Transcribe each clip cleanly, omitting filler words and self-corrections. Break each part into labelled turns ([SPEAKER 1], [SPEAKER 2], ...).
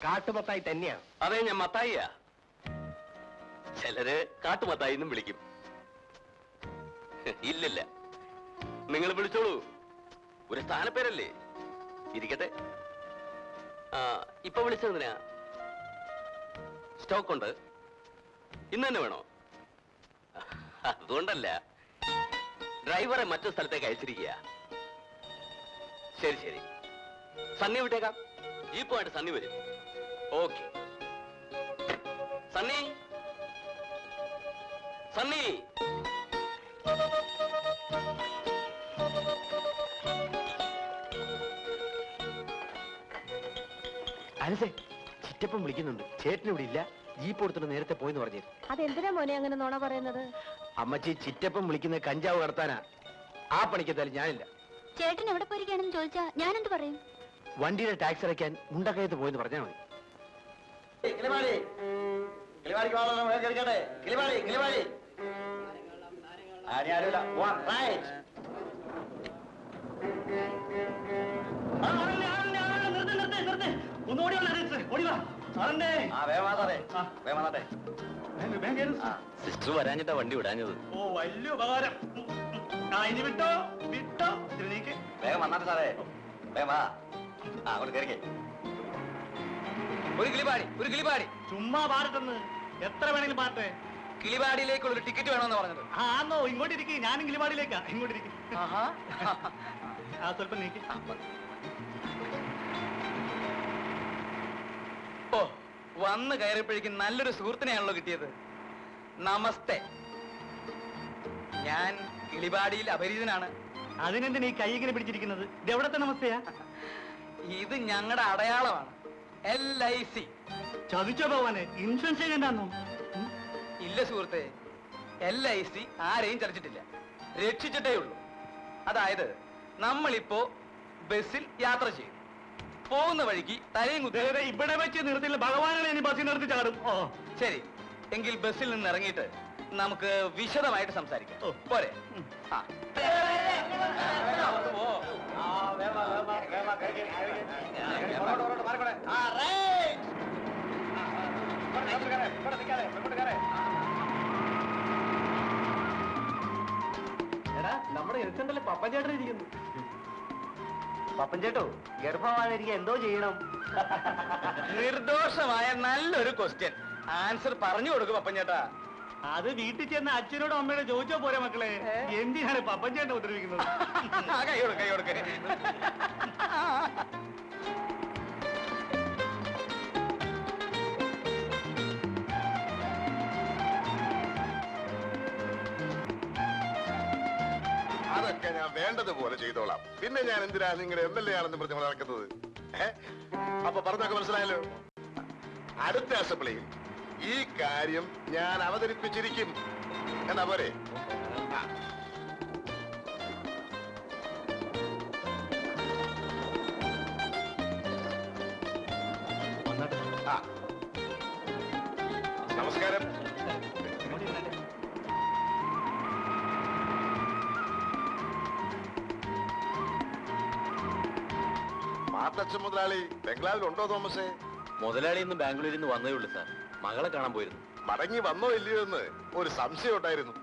[SPEAKER 1] കാട്ടുമത്തായി തന്നെയാ.
[SPEAKER 2] അതെ, ഞാൻ മത്തായിയാ. ചിലര് കാട്ടുമത്തായി എന്നും വിളിക്കും. ഇല്ലില്ല, നിങ്ങൾ വിളിച്ചോളൂ. ഒരു സ്ഥാനപ്പേരല്ലേ, ഇരിക്കട്ടെ. ഇപ്പൊ വിളിച്ചതിനാ? സ്റ്റോക്ക് ഉണ്ട്, ഇന്ന് തന്നെ വേണോ? അതുകൊണ്ടല്ല, ഡ്രൈവറെ മറ്റു സ്ഥലത്തേക്ക് അയച്ചിരിക്കുക. ശരി ശരി, സണ്ണി വിട്ടേക്കാം. ജീപ്പുമായിട്ട് സണ്ണി വരും. ഓക്കെ. സണ്ണി, സണ്ണി.
[SPEAKER 1] അനസേ, ചിറ്റപ്പം വിളിക്കുന്നുണ്ട്. ചേട്ടനിവിടെ ഇല്ല, ജീപ്പ് കൊടുത്തിട്ട് നേരത്തെ പോയെന്ന് പറഞ്ഞു.
[SPEAKER 3] അതെന്തിനാ മോനെ അങ്ങനെ നോണ പറയുന്നത്?
[SPEAKER 1] അമ്മച്ചി, ചിറ്റപ്പം വിളിക്കുന്ന കഞ്ചാവ് കടത്താനാ. ആ പണിക്കെത്താലും ഞാനില്ല.
[SPEAKER 3] ചേട്ടൻ എവിടെ പോയിരിക്കുകയാണെന്ന് ചോദിച്ചാ ഞാൻ എന്ത് പറയും?
[SPEAKER 1] വണ്ടിയുടെ ടാക്സ് അടയ്ക്കാൻ മുണ്ടക്കയത്ത് പോയെന്ന് പറഞ്ഞാൽ മതി.
[SPEAKER 2] സിസ്റ്റർ വരാഞ്ഞിട്ടാ വണ്ടി വിടാഞ്ഞത്.
[SPEAKER 4] ഓ, വലിയ ഉപകാരം. ഇനി വിട്ടോ വിട്ടോ.
[SPEAKER 2] വേഗം വന്നാട്ടെ സാറേ, വേഗം വാ. അങ്ങോട്ട് കയറിക്കേ. ഒരു കിളിപാടി, ഒരു കിളിപാടി.
[SPEAKER 4] ചുമ്മാ പാടട്ടെന്ന്. എത്ര വേണമെങ്കിലും പാട്ടെ.
[SPEAKER 2] കിളിപാടിയിലേക്കുള്ള ഒരു ടിക്കറ്റ് വേണമെന്ന് പറഞ്ഞത്.
[SPEAKER 4] ആന്നോ? ഇങ്ങോട്ടിരിക്കും, ഞാനും കിളിപാടിയിലേക്കാ. ഇങ്ങോട്ടിരിക്കും. സ്വല്പം നീക്കി.
[SPEAKER 2] ഓ, വന്ന് കയറിയപ്പോഴേക്കും നല്ലൊരു സുഹൃത്തിനെയാണല്ലോ കിട്ടിയത്. നമസ്തേ. ഞാൻ കിളിപാടിയിൽ അപരിചിതനാണ്.
[SPEAKER 4] അതിനെന്തിനാ ഈ കൈ ഇങ്ങനെ പിടിച്ചിരിക്കുന്നത്? ഇത് എവിടത്തെ നമസ്തയാ?
[SPEAKER 2] ഇത് ഞങ്ങളുടെ അടയാളമാണ്, LIC.
[SPEAKER 4] ചതിച്ചോ ഭഗവാനെ, ഇൻഷുറൻസ് ചെയ്യണ്ടാന്നോ?
[SPEAKER 2] ഇല്ല സുഹൃത്തെ, LIC ആരെയും ചതിച്ചിട്ടില്ല, രക്ഷിച്ചിട്ടേ ഉള്ളൂ. അതായത് നമ്മളിപ്പോ ബസ്സിൽ യാത്ര ചെയ്യും, പോകുന്ന വഴിക്ക് തലയും കുത്തി.
[SPEAKER 4] ഇവിടെ വെച്ച് നിർത്തില്ല, ഭഗവാനാണ് ഇനി ബസ്സിൽ നിർത്തി ചാടും. ഓ
[SPEAKER 2] ശരി, എങ്കിൽ ബസ്സിൽ നിന്ന് ഇറങ്ങിയിട്ട് നമുക്ക് വിശദമായിട്ട് സംസാരിക്കാം. പോരെ?
[SPEAKER 1] എടാ, നമ്മുടെ എഴുത്തണ്ടല്ലേ പപ്പൻ ചേട്ടൻ ഇരിക്കുന്നു. പപ്പൻ ചേട്ടോ, ഗർഭമായിരിക്കും എന്തോ ചെയ്യണം?
[SPEAKER 2] നിർദോഷമായ നല്ലൊരു ക്വസ്റ്റ്യൻ. ആൻസർ പറഞ്ഞു കൊടുക്കും പപ്പൻ ചേട്ടാ.
[SPEAKER 4] അത് വീട്ടിൽ ചെന്ന് അച്ഛനോടും അമ്മയോടും ചോദിച്ചോ പോരെ മക്കളെ. എന്തിനാണ് പപ്പൻ ചേട്ടനെ ഉപദ്രവിക്കുന്നത്?
[SPEAKER 2] കൈ കൊടുക്ക, കൈ കൊടുക്ക.
[SPEAKER 5] അതൊക്കെ ഞാൻ വേണ്ടതുപോലെ ചെയ്തോളാം. പിന്നെ ഞാൻ എന്തിനാ നിങ്ങളുടെ MLA ആണെന്ന് പറഞ്ഞ് നടക്കുന്നത്? അപ്പൊ പറഞ്ഞൊക്കെ മനസ്സിലായല്ലോ. അടുത്ത അസംബ്ലിയിൽ ഈ കാര്യം ഞാൻ അവതരിപ്പിച്ചിരിക്കും. എന്നാ പോരെ? നമസ്കാരം. മാത്തച്ഛൻ മുതലാളി ബംഗ്ലാവിലുണ്ടോ തോമസേ?
[SPEAKER 2] മുതലാളി ഇന്ന് ബാംഗ്ലൂരിൽ നിന്ന് വന്നേ ഉള്ളൂ സാർ. മകളെ കാണാൻ പോയിരുന്നു.
[SPEAKER 5] മടങ്ങി വന്നോ ഇല്ലയോ എന്ന് ഒരു സംശയം ഉണ്ടായിരുന്നു.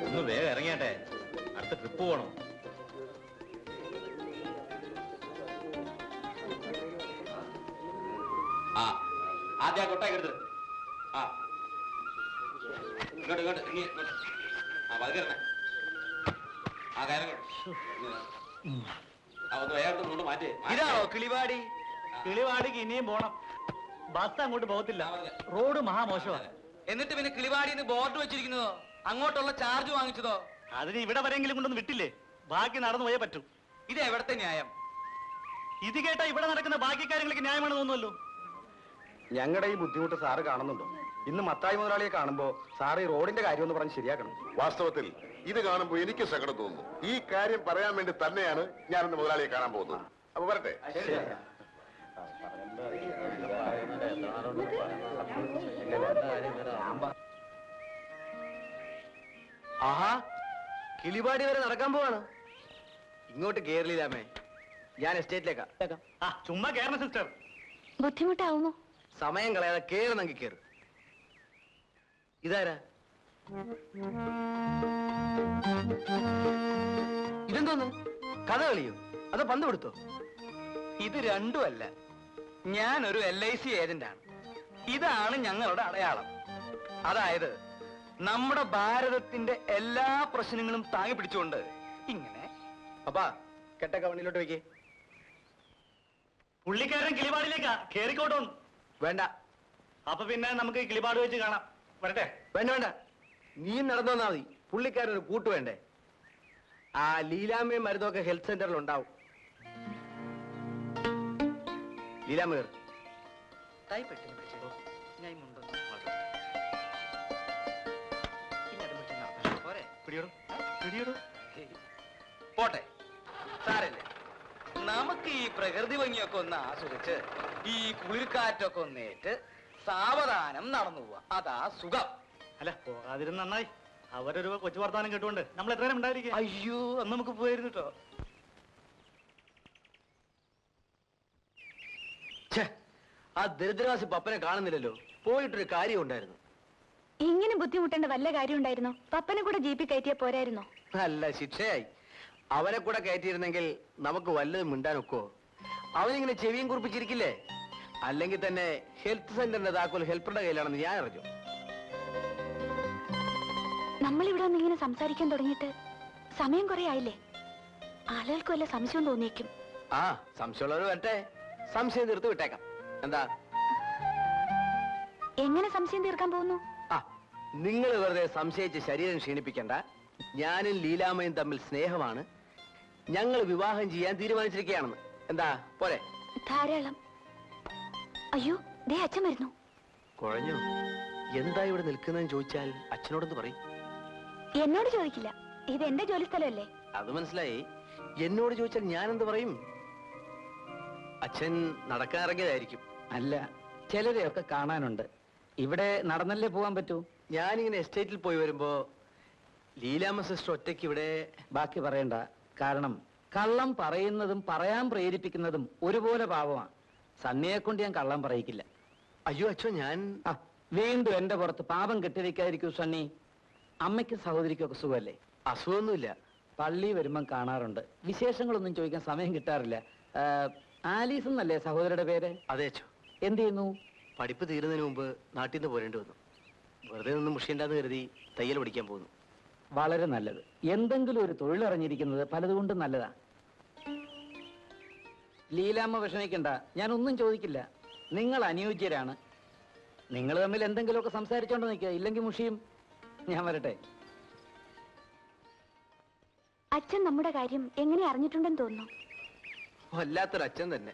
[SPEAKER 2] ഒന്ന് വേഗം ഇറങ്ങിയാട്ടെ, അടുത്ത ട്രിപ്പ് പോകണം. ആദ്യം കൊട്ടായി എടുത്ത്. ഇങ്ങോട്ട് ഇങ്ങോട്ട് ഇങ്ങോട്ട്. പതുക്കരണേ. കയറ ഒന്ന് വേഗം മാറ്റേ. ഇതാണോ കിളിവാടി?
[SPEAKER 4] കിളിവാടിക്ക് ഇനിയും പോണം. ബസ് അങ്ങോട്ട് പോകത്തില്ല, റോഡ് മഹാമോശമാണ്.
[SPEAKER 2] എന്നിട്ട് പിന്നെ കിളിവാടിന്ന് ബോർഡ് വെച്ചിരിക്കുന്നതോ, അങ്ങോട്ടുള്ള ചാർജ് വാങ്ങിച്ചതോ?
[SPEAKER 4] അതിന് ഇവിടെ വരെങ്കിലും കൊണ്ടൊന്ന് വിട്ടില്ലേ? ബാക്കി നടന്നു പോയേ പറ്റൂ.
[SPEAKER 2] ഇത് എവിടത്തെ ന്യായം?
[SPEAKER 4] ഇത് കേട്ടാ ഇവിടെ നടക്കുന്ന ബാക്കി കാര്യങ്ങൾക്ക് ന്യായമാണ് തോന്നുമല്ലോ.
[SPEAKER 2] ഞങ്ങളുടെ ഈ ബുദ്ധിമുട്ട് സാറ് കാണുന്നുണ്ടോ? ഇന്ന് മത്തായി മുതലാളിയെ കാണുമ്പോ സാറ് ഈ റോഡിന്റെ കാര്യം ഒന്ന് പറഞ്ഞ് ശരിയാക്കണം.
[SPEAKER 5] വാസ്തവത്തിൽ ഇത് കാണുമ്പോൾ എനിക്ക് സങ്കടം തോന്നുന്നു. ഈ കാര്യം പറയാൻ വേണ്ടി തന്നെയാണ് ഞാനിന്ന് മുതലാളിയെ കാണാൻ പോകുന്നത്. അപ്പൊ വരട്ടെ.
[SPEAKER 1] ആഹാ, കിളിപാടി വരെ നടക്കാൻ പോവാണ്. ഇങ്ങോട്ട് കേരളീലാമേ, ഞാൻ എസ്റ്റേറ്റിലേക്കാ.
[SPEAKER 4] ആ ചുമ്മാ കേറണ സിസ്റ്റർ.
[SPEAKER 3] ബുദ്ധിമുട്ടാവുന്നു.
[SPEAKER 1] സമയം കളയാതെ കേറുന്നെങ്കിൽ കേറ്. ഇതാരാ? ഇതെന്തോന്ന്? കഥ കളിയോ അതോ പന്ത് കൊടുത്തോ?
[SPEAKER 2] ഇത് രണ്ടുമല്ല, ഞാനൊരു LIC ഏജന്റാണ്. ഇതാണ് ഞങ്ങളുടെ അടയാളം. അതായത് നമ്മുടെ ഭാരതത്തിന്റെ എല്ലാ പ്രശ്നങ്ങളും താങ്ങി പിടിച്ചുകൊണ്ട് ഇങ്ങനെ.
[SPEAKER 1] അപ്പാ കെട്ടൊക്കെ വണ്ടിയിലോട്ട് വെക്കേ.
[SPEAKER 4] പുള്ളിക്കാരൻ കിളിപാടിലേക്കാ, കേറിക്കോട്ടോന്ന്.
[SPEAKER 1] വേണ്ട
[SPEAKER 4] അപ്പൊ പിന്നെ നമുക്ക് ഈ കിളിപാട് വെച്ച് കാണാം. വരട്ടെ.
[SPEAKER 1] വേണ്ട വേണ്ട, നീ നടന്നു വന്നാ മതി. പുള്ളിക്കാരനൊരു കൂട്ട് വേണ്ടേ? ആ ലീലാമ്മയും മരുന്നൊക്കെ ഹെൽത്ത് സെന്ററിൽ ഉണ്ടാവും. ലീലാമ്മ കേറ്.
[SPEAKER 2] പോട്ടെ, സാരല്ലേ. നമുക്ക് ഈ പ്രകൃതി ഭംഗിയൊക്കെ ഒന്ന് ആസ്വദിച്ച് ഈ കുളിർക്കാറ്റൊക്കെ ഒന്നേറ്റ് സാവധാനം നടന്നു പോവാ. അതാ സുഖം.
[SPEAKER 4] അല്ല പോകാതിരുന്ന് നന്നായി. അവരൊരു കൊച്ചു വർത്താനം കേട്ടുകൊണ്ട് നമ്മൾ എത്ര നേരം ഉണ്ടായിരിക്കും.
[SPEAKER 2] അയ്യോ, അന്ന് നമുക്ക് പോയിരുന്നു കേട്ടോ.
[SPEAKER 1] ആ ദരിദ്രവാസി പപ്പനെ കാണുന്നില്ലല്ലോ. പോയിട്ടൊരു കാര്യം ഉണ്ടായിരുന്നു.
[SPEAKER 3] ഇങ്ങനെ ബുദ്ധിമുട്ടേണ്ട വല്ല കാര്യം ഉണ്ടായിരുന്നോ? പപ്പനെ കൂടെ ജീപ്പിൽ കയറ്റിയാ പോരായിരുന്നോ?
[SPEAKER 1] നല്ല ശിക്ഷയായി. അവനെ കൂടെ കയറ്റിയിരുന്നെങ്കിൽ നമുക്ക് വല്ലതും മിണ്ടാനൊക്കോ? അവനിങ്ങനെ ചെവിയും കുറിപ്പിച്ചിരിക്കില്ലേ? അല്ലെങ്കിൽ തന്നെ ഹെൽത്ത് സെന്ററിന്റെ താക്കോൽ ഹെൽപ്പറുടെ കയ്യിലാണെന്ന് ഞാൻ അറിഞ്ഞു.
[SPEAKER 3] നമ്മളിവിടെ ഒന്ന് ഇങ്ങനെ സംസാരിക്കാൻ തുടങ്ങിയിട്ട് സമയം കുറെ ആയില്ലേ? ആളുകൾക്ക് വല്ല സംശയം തോന്നിയേക്കും.
[SPEAKER 1] ആ, സംശയമുള്ളവർ വരട്ടെ, സംശയം തീർത്ത് വിട്ടേക്കാം. എന്താ?
[SPEAKER 3] എങ്ങനെ സംശയം തീർക്കാൻ പോകുന്നു?
[SPEAKER 1] ആ, നിങ്ങൾ വെറുതെ സംശയിച്ച് ശരീരം ക്ഷീണിപ്പിക്കണ്ട. ഞാനും ലീലാമ്മയും തമ്മിൽ സ്നേഹമാണ്. ഞങ്ങൾ വിവാഹം ചെയ്യാൻ തീരുമാനിച്ചിരിക്കുകയാണെന്ന്. എന്താ പോരെ?
[SPEAKER 3] ധാരാളം. അയ്യോ, ദേ അച്ഛൻ വരുന്നു.
[SPEAKER 1] കുഴഞ്ഞു. എന്താ ഇവിടെ നിൽക്കുന്നതെന്ന് ചോദിച്ചാൽ അച്ഛനോടൊന്ന് പറയും.
[SPEAKER 3] എന്നോട് ചോദിക്കില്ല, ഇത് എന്റെ ജോലി സ്ഥലമല്ലേ.
[SPEAKER 1] അത് മനസ്സിലായി. എന്നോട് ചോദിച്ചാൽ ഞാൻ എന്ത് പറയും? അച്ഛൻ നടക്കാൻ ഇറങ്ങിയതായിരിക്കും.
[SPEAKER 6] അല്ല, ചിലരെയൊക്കെ കാണാനുണ്ട്. ഇവിടെ നടന്നല്ലേ പോകാൻ പറ്റൂ.
[SPEAKER 1] ഞാനിങ്ങനെ എസ്റ്റേറ്റിൽ പോയി വരുമ്പോ ലീലാമ്മ സിസ്റ്റർ ഒറ്റയ്ക്ക് ഇവിടെ.
[SPEAKER 6] ബാക്കി പറയണ്ട. കാരണം കള്ളം പറയുന്നതും പറയാൻ പ്രേരിപ്പിക്കുന്നതും ഒരുപോലെ പാവമാണ്. സണ്ണിയെ കൊണ്ട് ഞാൻ കള്ളം പറയിക്കില്ല.
[SPEAKER 1] അയ്യോ അച്ഛോ, ഞാൻ
[SPEAKER 6] വീണ്ടും എന്റെ പുറത്ത് പാപം കെട്ടിവെക്കാതിരിക്കൂ സണ്ണി. അമ്മയ്ക്കും സഹോദരിക്കൊക്കെ സുഖമല്ലേ?
[SPEAKER 1] അസുഖമൊന്നുമില്ല.
[SPEAKER 6] പള്ളി വരുമ്പം കാണാറുണ്ട്. വിശേഷങ്ങളൊന്നും ചോദിക്കാൻ സമയം കിട്ടാറില്ല. ആലീസ് എന്നല്ലേ സഹോദരിയുടെ പേര്?
[SPEAKER 1] അതെ അച്ഛോ.
[SPEAKER 6] എന്ത് ചെയ്യുന്നു?
[SPEAKER 1] പഠിപ്പ് തീരുന്നതിന് മുമ്പ് നാട്ടിൽ നിന്ന് പോരേണ്ടി വന്നു. വെറുതെ നിന്ന് മുഷിയണ്ടെന്ന് കരുതി തയ്യൽ പഠിക്കാൻ പോകുന്നു.
[SPEAKER 6] വളരെ നല്ലത്. എന്തെങ്കിലും ഒരു തൊഴിലറിഞ്ഞിരിക്കുന്നത് പലതുകൊണ്ടും നല്ലതാ. ലീലാമ്മ വിഷമിക്കണ്ട, ഞാൻ ഒന്നും ചോദിക്കില്ല. നിങ്ങൾ അനുയോജ്യരാണ്. നിങ്ങൾ തമ്മിൽ എന്തെങ്കിലുമൊക്കെ സംസാരിച്ചോണ്ട് നിൽക്കുക, ഇല്ലെങ്കിൽ മുഷിയും. ഞാൻ വരട്ടെ.
[SPEAKER 3] അച്ഛൻ നമ്മുടെ കാര്യം എങ്ങനെ അറിഞ്ഞിട്ടുണ്ടെന്ന് തോന്നുന്നു.
[SPEAKER 1] വല്ലാത്തൊരു അച്ഛൻ തന്നെ.